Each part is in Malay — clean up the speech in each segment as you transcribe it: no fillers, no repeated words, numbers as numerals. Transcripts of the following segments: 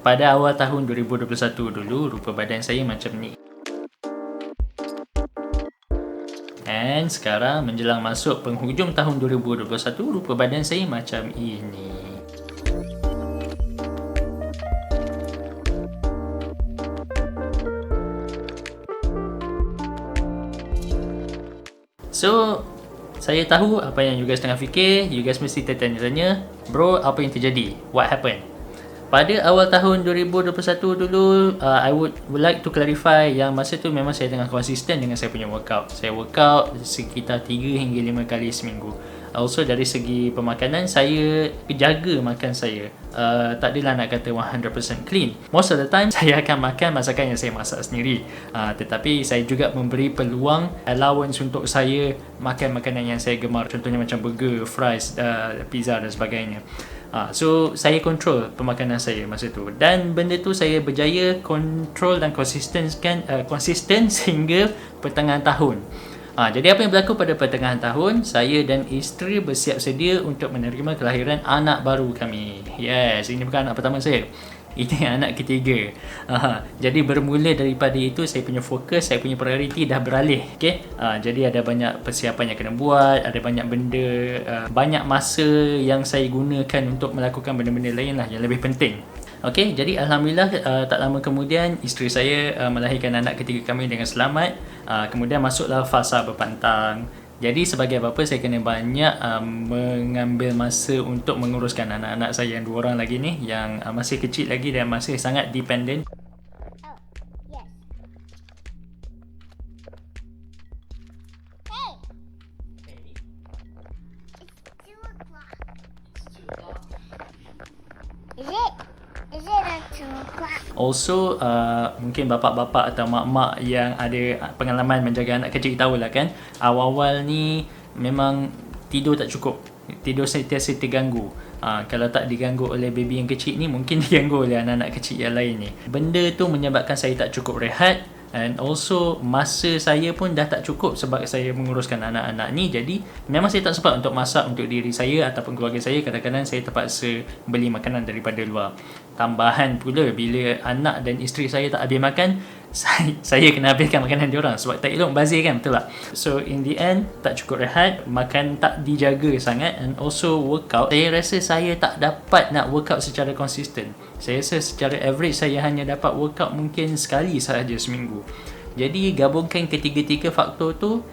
pada awal tahun 2021 dulu, rupa badan saya macam ni. Dan sekarang menjelang masuk penghujung tahun 2021, rupa badan saya macam ini. So, saya tahu apa yang you guys tengah fikir. You guys mesti tertanya-tanya, bro, apa yang terjadi? What happened? Pada awal tahun 2021 dulu, I would like to clarify yang masa tu memang saya tengah konsisten dengan saya punya workout. Saya workout sekitar 3 hingga 5 kali seminggu. Also dari segi pemakanan, saya jaga makan saya. Tak adalah nak kata 100% clean. Most of the time, saya akan makan masakan yang saya masak sendiri. Tetapi saya juga memberi peluang allowance untuk saya makan makanan yang saya gemar. Contohnya macam burger, fries, pizza dan sebagainya. So saya control pemakanan saya masa tu, dan benda tu saya berjaya control dan konsisten sehingga pertengahan tahun. Jadi apa yang berlaku pada pertengahan tahun, saya dan isteri bersiap sedia untuk menerima kelahiran anak baru kami. Yes, ini bukan anak pertama saya, ini anak ketiga. Jadi bermula daripada itu, saya punya fokus, saya punya prioriti dah beralih. Jadi ada banyak persiapan yang kena buat, ada banyak benda, banyak masa yang saya gunakan untuk melakukan benda-benda lain lah yang lebih penting. Jadi Alhamdulillah, tak lama kemudian isteri saya melahirkan anak ketiga kami dengan selamat. Kemudian masuklah fasa berpantang. Jadi sebagai bapa, saya kena banyak mengambil masa untuk menguruskan anak-anak saya yang 2 orang lagi ni, yang masih kecil lagi dan masih sangat dependent. Also, mungkin bapa-bapa atau mak-mak yang ada pengalaman menjaga anak kecil tahulah kan, awal-awal ni memang tidur tak cukup, tidur sentiasa terganggu. Kalau tak diganggu oleh baby yang kecil ni, mungkin diganggu oleh anak-anak kecil yang lain ni. Benda tu menyebabkan saya tak cukup rehat, and also masa saya pun dah tak cukup sebab saya menguruskan anak-anak ni. Jadi memang saya tak sempat untuk masak untuk diri saya ataupun keluarga saya. Kadang-kadang saya terpaksa beli makanan daripada luar. Tambahan pula, bila anak dan isteri saya tak habis makan, saya kena habiskan makanan diorang sebab tak elok bazir kan, betul tak? So in the end, tak cukup rehat, makan tak dijaga sangat, and also workout. Saya rasa saya tak dapat nak workout secara konsisten. Saya rasa secara average saya hanya dapat workout mungkin sekali sahaja seminggu. Jadi gabungkan ketiga-tiga faktor tu,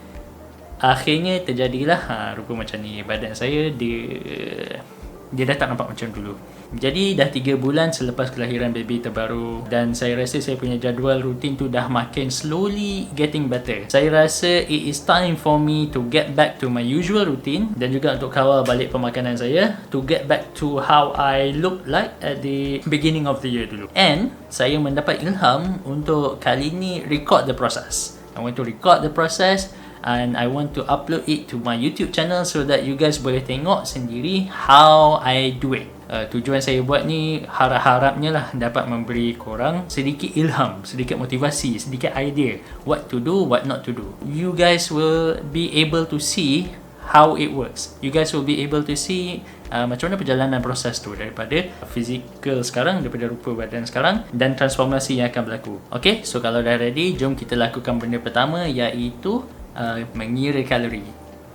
akhirnya terjadilah rupa macam ni. Badan saya dia dah tak nampak macam dulu. Jadi dah 3 bulan selepas kelahiran baby terbaru, dan saya rasa saya punya jadual rutin tu dah makin slowly getting better. Saya rasa it is time for me to get back to my usual routine, dan juga untuk kawal balik pemakanan saya, to get back to how I look like at the beginning of the year dulu. And saya mendapat ilham untuk kali ni record the process. I want to record the process and I want to upload it to my YouTube channel so that you guys boleh tengok sendiri how I do it. Tujuan saya buat ni harap-harapnya lah dapat memberi korang sedikit ilham, sedikit motivasi, sedikit idea what to do, what not to do. You guys will be able to see how it works. You guys will be able to see macam mana perjalanan proses tu daripada fizikal sekarang, daripada rupa badan sekarang, dan transformasi yang akan berlaku. Okay, so kalau dah ready, jom kita lakukan benda pertama, iaitu mengira kalori.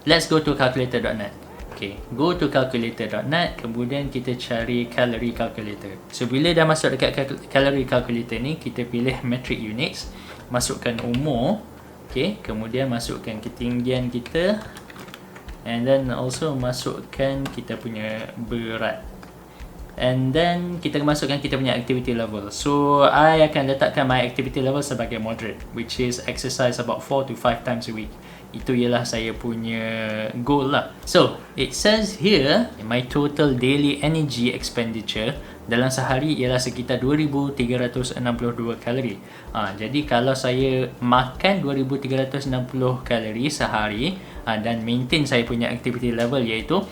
Let's go to calculator.net. Okay, go to calculator.net, kemudian kita cari calorie calculator. So bila dah masuk dekat calorie calculator ni, kita pilih metric units, masukkan umur, okay, kemudian masukkan ketinggian kita, and then also masukkan kita punya berat, and then kita masukkan kita punya activity level. So I akan letakkan my activity level sebagai moderate, which is exercise about 4 to 5 times a week. Itu ialah saya punya goal lah. So it says here, my total daily energy expenditure dalam sehari ialah sekitar 2362 kalori. Jadi kalau saya makan 2360 kalori sehari, dan maintain saya punya activity level, iaitu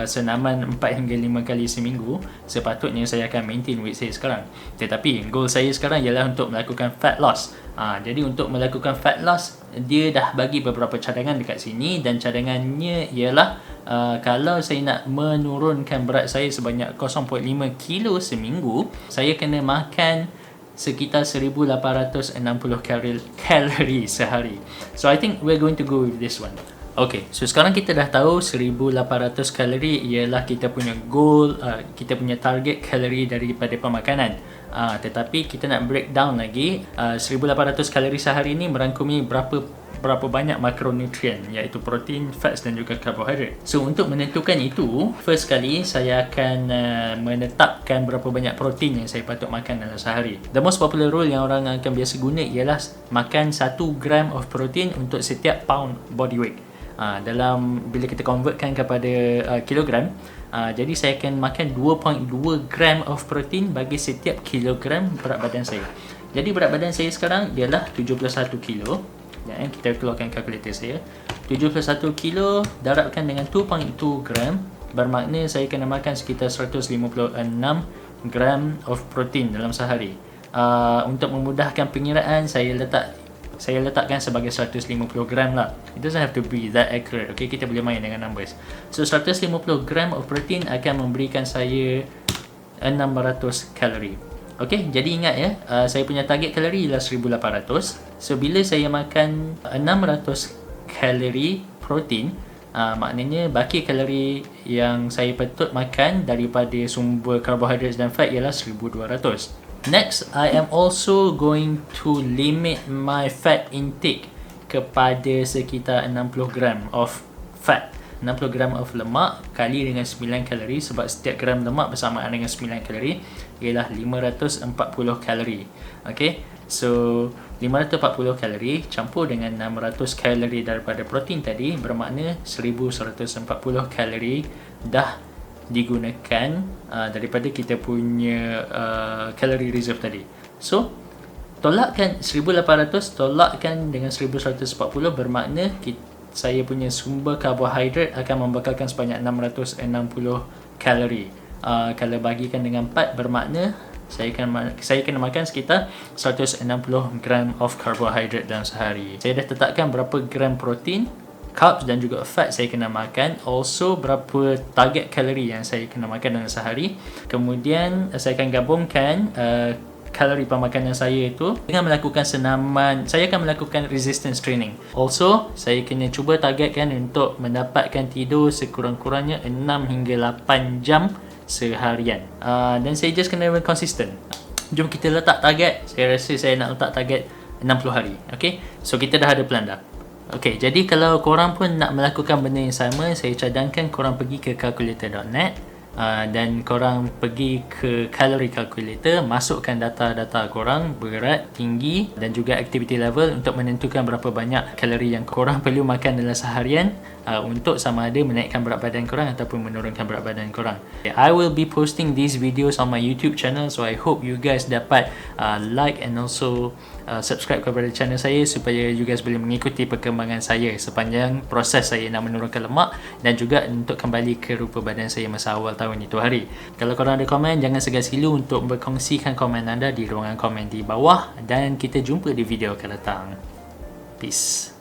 senaman 4 hingga 5 kali seminggu, sepatutnya saya akan maintain weight saya sekarang. Tetapi goal saya sekarang ialah untuk melakukan fat loss. Jadi untuk melakukan fat loss, dia dah bagi beberapa cadangan dekat sini, dan cadangannya ialah kalau saya nak menurunkan berat saya sebanyak 0.5 kilo seminggu, saya kena makan sekitar 1860 kalori sehari. So I think we're going to go with this one. Okay, so sekarang kita dah tahu 1800 kalori ialah kita punya goal, kita punya target kalori daripada pemakanan. Tetapi kita nak breakdown lagi, 1800 kalori sehari ni merangkumi berapa banyak makronutrien, iaitu protein, fats dan juga karbohidrat. So untuk menentukan itu, first kali saya akan menetapkan berapa banyak protein yang saya patut makan dalam sehari. The most popular rule yang orang akan biasa guna ialah makan 1 gram of protein untuk setiap pound body weight. Bila kita convertkan kepada kilogram, jadi saya akan makan 2.2 gram of protein bagi setiap kilogram berat badan saya. Jadi berat badan saya sekarang ialah 71 kilo. Kita keluarkan kalkulator saya. 71 kilo darabkan dengan 2.2 gram, bermakna saya kena makan sekitar 156 gram of protein dalam sehari. Untuk memudahkan pengiraan, saya letakkan sebagai 150 gram lah. It doesn't have to be that accurate. Okay, kita boleh main dengan numbers. So 150 gram of protein akan memberikan saya 600 kalori. Okay, jadi ingat ya, saya punya target kalori ialah 1800. So bila saya makan 600 kalori protein, maknanya baki kalori yang saya patut makan daripada sumber karbohidrat dan fat ialah 1200. Next, I am also going to limit my fat intake kepada sekitar 60 gram of fat. 60 gram of lemak kali dengan 9 kalori, sebab setiap gram lemak bersamaan dengan 9 kalori ialah 540 kalori. Okay, so 540 kalori campur dengan 600 kalori daripada protein tadi, bermakna 1140 kalori dah digunakan daripada kita punya kalori reserve tadi. So tolakkan 1800 tolakkan dengan 1140, bermakna saya punya sumber karbohidrat akan membakarkan sebanyak 660 kalori. Kalau bagikan dengan 4, bermakna saya kena makan sekitar 160 gram of karbohidrat dalam sehari. Saya dah tetapkan berapa gram protein, carbs dan juga fat saya kena makan, also berapa target kalori yang saya kena makan dalam sehari. Kemudian saya akan gabungkan kalori pemakanan saya itu dengan melakukan senaman. Saya akan melakukan resistance training. Also, saya kena cuba targetkan untuk mendapatkan tidur sekurang-kurangnya 6 hingga 8 jam seharian. Dan saya just kena konsisten. Jom kita letak target. Saya rasa saya nak letak target 60 hari. Okay, so kita dah ada plan dah. Okay, jadi kalau korang pun nak melakukan benda yang sama, saya cadangkan korang pergi ke calculator.net dan korang pergi ke calorie calculator, masukkan data-data korang, berat, tinggi dan juga activity level untuk menentukan berapa banyak kalori yang korang perlu makan dalam seharian untuk sama ada menaikkan berat badan korang ataupun menurunkan berat badan korang. I will be posting these videos on my YouTube channel, so I hope you guys dapat like and also subscribe kepada channel saya supaya you guys boleh mengikuti perkembangan saya sepanjang proses saya nak menurunkan lemak dan juga untuk kembali ke rupa badan saya masa awal tahun itu hari. Kalau korang ada komen, jangan segan-silu untuk berkongsikan komen anda di ruangan komen di bawah, dan kita jumpa di video akan datang. Peace.